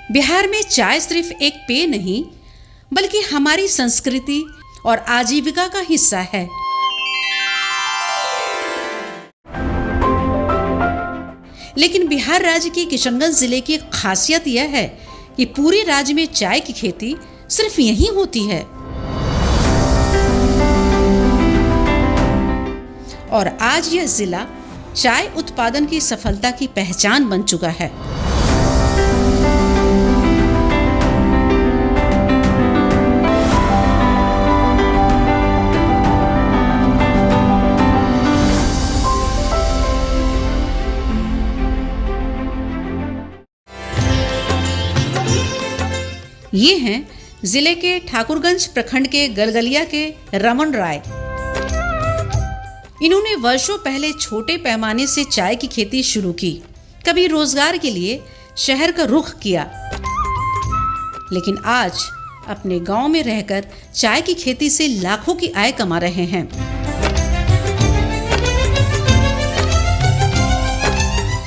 बिहार में चाय सिर्फ एक पेय नहीं बल्कि हमारी संस्कृति और आजीविका का हिस्सा है। लेकिन बिहार राज्य के किशनगंज जिले की खासियत यह है कि पूरे राज्य में चाय की खेती सिर्फ यहीं होती है। और आज यह जिला चाय उत्पादन की सफलता की पहचान बन चुका है। ये हैं जिले के ठाकुरगंज प्रखंड के गलगलिया के रमन राय। इन्होंने वर्षों पहले छोटे पैमाने से चाय की खेती शुरू की। कभी रोजगार के लिए शहर का रुख किया, लेकिन आज अपने गांव में रहकर चाय की खेती से लाखों की आय कमा रहे हैं।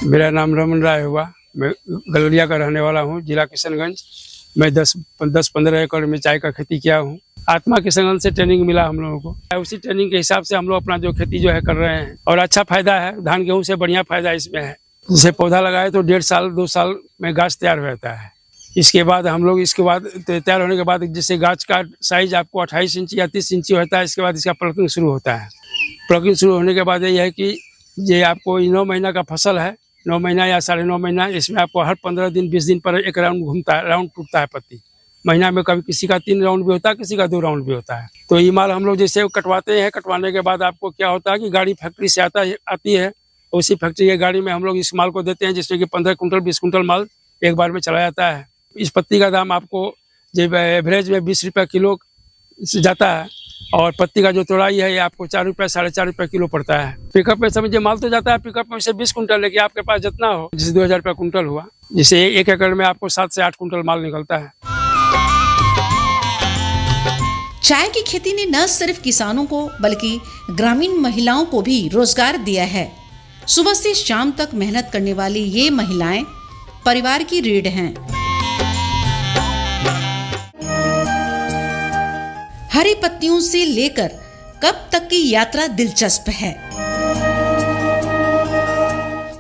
मेरा नाम रमन राय हुआ। मैं गलगलिया का रहने वाला हूँ, जिला किशनगंज। मैं 10-15 एकड़ में चाय का खेती किया हूँ। आत्मा किशनगंज से ट्रेनिंग मिला हम लोगों को। उसी ट्रेनिंग के हिसाब से हम लोग अपना जो खेती जो है कर रहे हैं और अच्छा फायदा है। धान गेहूँ से बढ़िया फायदा इसमें है। जैसे पौधा लगाए तो 1.5 साल 2 साल में गाछ तैयार हो जाता है। इसके बाद हम लोग तैयार होने के बाद जैसे गाछ का साइज आपको 28 इंची या 30 इंची होता है। इसके बाद इसका प्लकिंग शुरू होता है। प्लकिंग शुरू होने के बाद ये है कि ये आपको 9 महीना का फसल है। 9 महीना या 9.5 महीना, इसमें आपको हर 15 दिन 20 दिन पर एक राउंड घूमता है, राउंड टूटता है पत्ती। महीना में कभी किसी का 3 राउंड भी होता है, किसी का 2 राउंड भी होता है। तो ये माल हम लोग जैसे कटवाते हैं, कटवाने के बाद आपको क्या होता है कि गाड़ी फैक्ट्री से आती है। उसी फैक्ट्री की गाड़ी में हम लोग इस माल को देते हैं, जिसमें कि 15 कुंटल 20 कुंटल माल एक बार में चला जाता है। इस पत्ती का दाम आपको जब एवरेज में 20 रुपये किलो से जाता है और पत्ती का जो तोड़ाई है ये आपको 4 रुपये 4.5 रुपये किलो पड़ता है। पिकअप में समझिए माल तो जाता है पिकअप में से 20 कुंटल, लेकिन आपके पास जितना हो, जैसे 2000 रुपये कुंटल हुआ, जिसे 1 एकड़ में आपको 7 से 8 कुंटल माल निकलता है। चाय की खेती ने न सिर्फ किसानों को बल्कि ग्रामीण महिलाओं को भी रोजगार दिया है। सुबह से शाम तक मेहनत करने वाली ये महिलाएं परिवार की रीढ़ हैं। हरी पत्तियों से लेकर कब तक की यात्रा दिलचस्प है।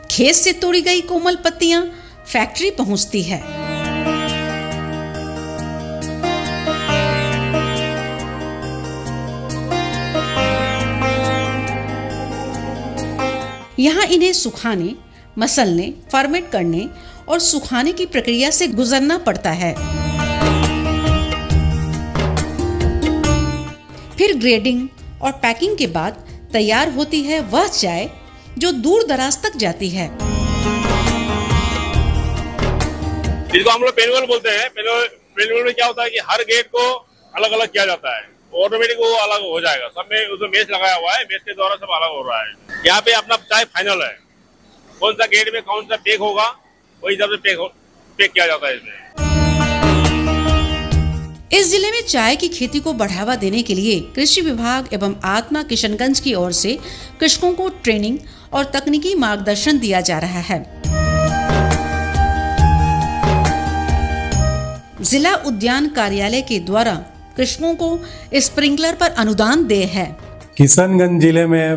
खेत से तोड़ी गई कोमल पत्तियां फैक्ट्री पहुंचती है। यहाँ इन्हें सुखाने, मसलने, फर्मेंट करने और सुखाने की प्रक्रिया से गुजरना पड़ता है। फिर ग्रेडिंग और पैकिंग के बाद तैयार होती है वह चाय जो दूर दराज तक जाती है। जिसको हम लोग मैनुअल बोलते हैं। मैनुअल में क्या होता है कि हर गेट को अलग अलग किया जाता है। ऑटोमेटिक वो अलग हो जाएगा। सब में उसमें मेश लगाया हुआ है। मेश के द्वारा सब अलग हो रहा है। यहाँ पे अपना चाय फाइनल है। कौन सा गेट में कौन सा पैक होगा वही हिसाब से पैक किया जाता है इसमें। इस जिले में चाय की खेती को बढ़ावा देने के लिए कृषि विभाग एवं आत्मा किशनगंज की ओर से कृषकों को ट्रेनिंग और तकनीकी मार्गदर्शन दिया जा रहा है। जिला उद्यान कार्यालय के द्वारा कृषकों को स्प्रिंकलर पर अनुदान दे है। किशनगंज जिले में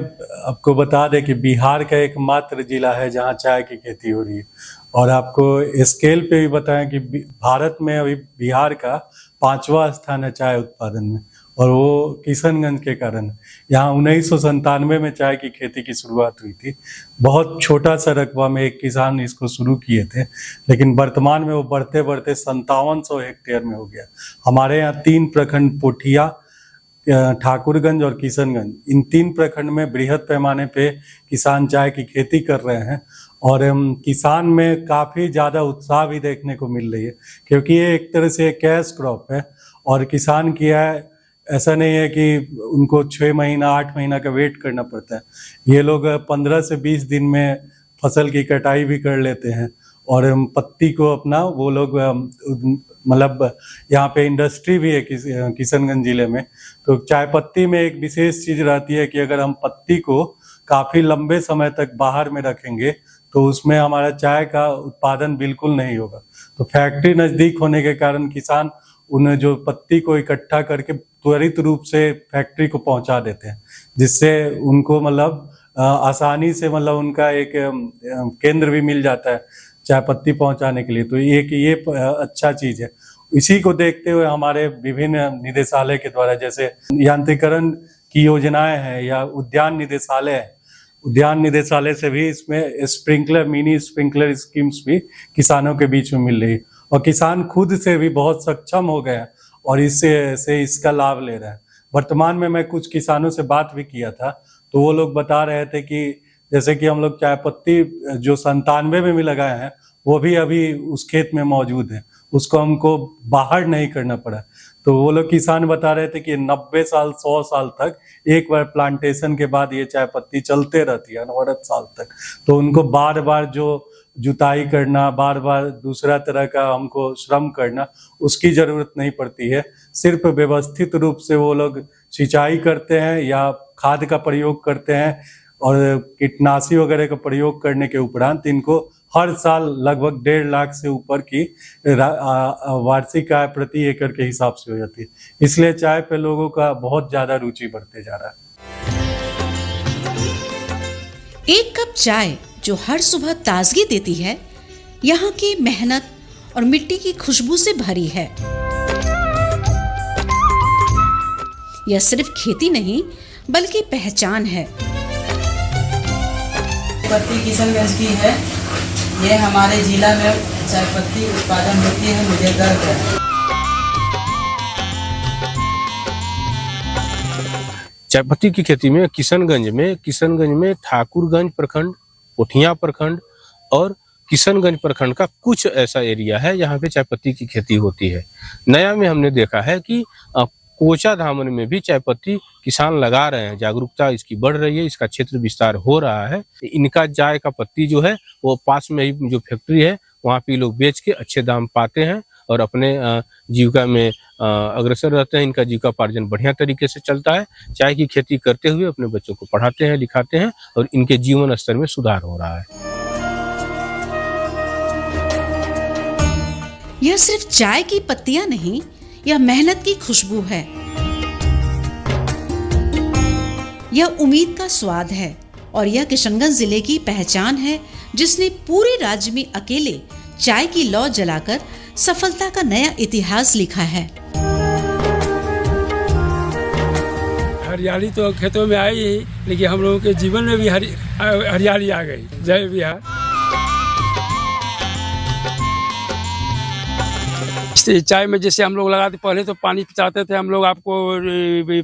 आपको बता दें कि बिहार का एकमात्र जिला है जहां चाय की खेती हो रही है। और आपको स्केल पे भी बताएं कि भारत में अभी बिहार का 5वां स्थान है चाय उत्पादन में, और वो किशनगंज के कारण। यहाँ 1997 में चाय की खेती की शुरुआत हुई थी। बहुत छोटा सा रकबा में एक किसान इसको शुरू किए थे, लेकिन वर्तमान में वो बढ़ते बढ़ते 5700 हेक्टेयर में हो गया। हमारे यहाँ 3 प्रखंड, पोठिया, ठाकुरगंज और किशनगंज, इन 3 प्रखंड में बृहद पैमाने पे किसान चाय की खेती कर रहे हैं। और किसान में काफ़ी ज़्यादा उत्साह भी देखने को मिल रही है, क्योंकि ये एक तरह से कैश क्रॉप है। और किसान की है, ऐसा नहीं है कि उनको 6 महीना 8 महीना का वेट करना पड़ता है। ये लोग 15 से 20 दिन में फसल की कटाई भी कर लेते हैं। और पत्ती को अपना वो लोग मतलब यहाँ पे इंडस्ट्री भी है किशनगंज जिले में। तो चाय पत्ती में एक विशेष चीज़ रहती है कि अगर हम पत्ती को काफ़ी लंबे समय तक बाहर में रखेंगे तो उसमें हमारा चाय का उत्पादन बिल्कुल नहीं होगा। तो फैक्ट्री नज़दीक होने के कारण किसान उन जो पत्ती को इकट्ठा करके त्वरित रूप से फैक्ट्री को पहुंचा देते हैं, जिससे उनको मतलब आसानी से मतलब उनका एक केंद्र भी मिल जाता है चाय पत्ती पहुंचाने के लिए। तो ये अच्छा चीज़ है। इसी को देखते हुए हमारे विभिन्न निदेशालय के द्वारा जैसे यांत्रिकरण की योजनाएं हैं या उद्यान निदेशालय है, उद्यान निदेशालय से भी इसमें स्प्रिंकलर मिनी स्प्रिंकलर स्कीम्स भी किसानों के बीच में मिल रही है और किसान खुद से भी बहुत सक्षम हो गए हैं और इससे इसका लाभ ले रहे हैं। वर्तमान में मैं कुछ किसानों से बात भी किया था तो वो लोग बता रहे थे कि जैसे कि हम लोग चाय पत्ती जो 97 में भी लगाए हैं वो भी अभी उस खेत में मौजूद है, उसको हमको बाहर नहीं करना पड़ा। तो वो लोग किसान बता रहे थे कि 90 साल 100 साल तक एक बार प्लांटेशन के बाद ये चाय पत्ती चलते रहती है अनवरत साल तक। तो उनको बार बार जो जुताई करना, बार बार दूसरा तरह का हमको श्रम करना, उसकी जरूरत नहीं पड़ती है। सिर्फ व्यवस्थित रूप से वो लोग सिंचाई करते हैं या खाद का प्रयोग करते हैं और कीटनाशी वगैरह का प्रयोग करने के उपरांत इनको हर साल लगभग 1.5 लाख से ऊपर की वार्षिक आय प्रति एकड़ के हिसाब से हो जाती है। इसलिए चाय पे लोगों का बहुत ज्यादा रुचि बढ़ते जा रहा है। एक कप चाय जो हर सुबह ताजगी देती है, यहाँ की मेहनत और मिट्टी की खुशबू से भरी है। यह सिर्फ खेती नहीं बल्कि पहचान है। पत्ती किशनगंज की है, ये हमारे जिला में चाय पत्ती उत्पादन होती है, मुझे गर्व है। चाय पत्ती की खेती में किशनगंज में ठाकुरगंज प्रखंड, पोठिया प्रखंड और किशनगंज प्रखंड का कुछ ऐसा एरिया है जहाँ पे चाय पत्ती की खेती होती है। नया में हमने देखा है कि कोचा धामन में भी चाय पत्ती किसान लगा रहे हैं, जागरूकता इसकी बढ़ रही है, इसका क्षेत्र विस्तार हो रहा है। इनका चाय का पत्ती जो है वो पास में ही जो फैक्ट्री है वहाँ पे लोग बेच के अच्छे दाम पाते हैं और अपने जीविका में अग्रसर रहते हैं। इनका जीविकापार्जन बढ़िया तरीके से चलता है। चाय की खेती करते हुए अपने बच्चों को पढ़ाते हैं, लिखाते हैं और इनके जीवन स्तर में सुधार हो रहा है। यह सिर्फ चाय की पत्तियां नहीं, यह मेहनत की खुशबू है, यह उम्मीद का स्वाद है और यह किशनगंज जिले की पहचान है जिसने पूरे राज्य में अकेले चाय की लौ जलाकर सफलता का नया इतिहास लिखा है। हरियाली तो खेतों में आई ही, लेकिन हम लोगों के जीवन में भी हरियाली आ गई। जय बिहार। चाय में जैसे हम लोग लगाते, पहले तो पानी पिचाते थे हम लोग आपको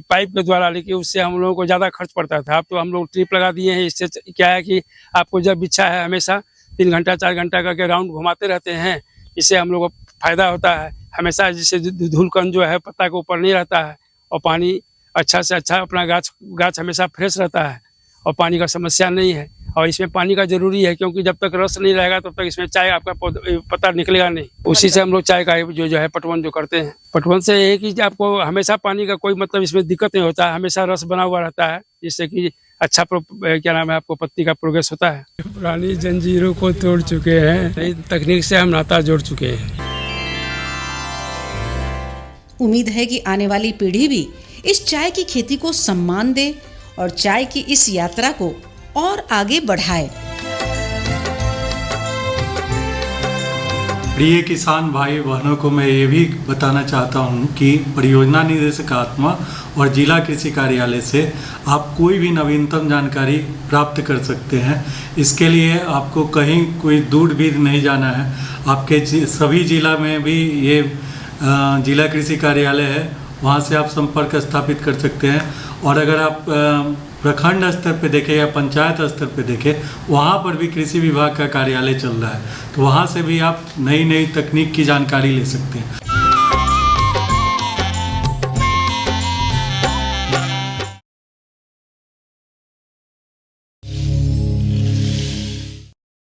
पाइप के द्वारा, लेकिन उससे हम लोगों को ज़्यादा खर्च पड़ता था। अब तो हम लोग ट्रिप लगा दिए हैं। इससे क्या है कि आपको जब इच्छा है हमेशा 3 घंटा 4 घंटा करके राउंड घुमाते रहते हैं। इससे हम लोग को फायदा होता है। हमेशा जैसे धूलकण जो है पत्ता के ऊपर नहीं रहता है और पानी अच्छा से अच्छा अपना गाछ हमेशा फ्रेश रहता है और पानी का समस्या नहीं है। और इसमें पानी का जरूरी है क्योंकि जब तक रस नहीं रहेगा तब तक इसमें चाय आपका पत्ता निकलेगा नहीं। उसी से हम लोग चाय का जो है पटवन जो करते हैं। पटवन से ये कि आपको हमेशा पानी का कोई मतलब इसमें दिक्कत नहीं होता है, हमेशा रस बना हुआ रहता है, जिससे कि अच्छा क्या नाम है आपको पत्ती का प्रोग्रेस होता है। पुरानी जंजीरों को तोड़ चुके हैं, नई तकनीक से हम नाता जोड़ चुके हैं। उम्मीद है कि आने वाली पीढ़ी भी इस चाय की खेती को सम्मान दे और चाय की इस यात्रा को और आगे बढ़ाए। प्रिय किसान भाई बहनों को मैं ये भी बताना चाहता हूँ कि परियोजना निदेशक आत्मा और जिला कृषि कार्यालय से आप कोई भी नवीनतम जानकारी प्राप्त कर सकते हैं। इसके लिए आपको कहीं कोई दूर भी नहीं जाना है। आपके सभी जिला में भी ये जिला कृषि कार्यालय है, वहाँ से आप संपर्क स्थापित कर सकते हैं। और अगर आप प्रखंड स्तर पे देखें या पंचायत स्तर पे देखें, वहाँ पर भी कृषि विभाग का कार्यालय चल रहा है, तो वहाँ से भी आप नई नई तकनीक की जानकारी ले सकते हैं।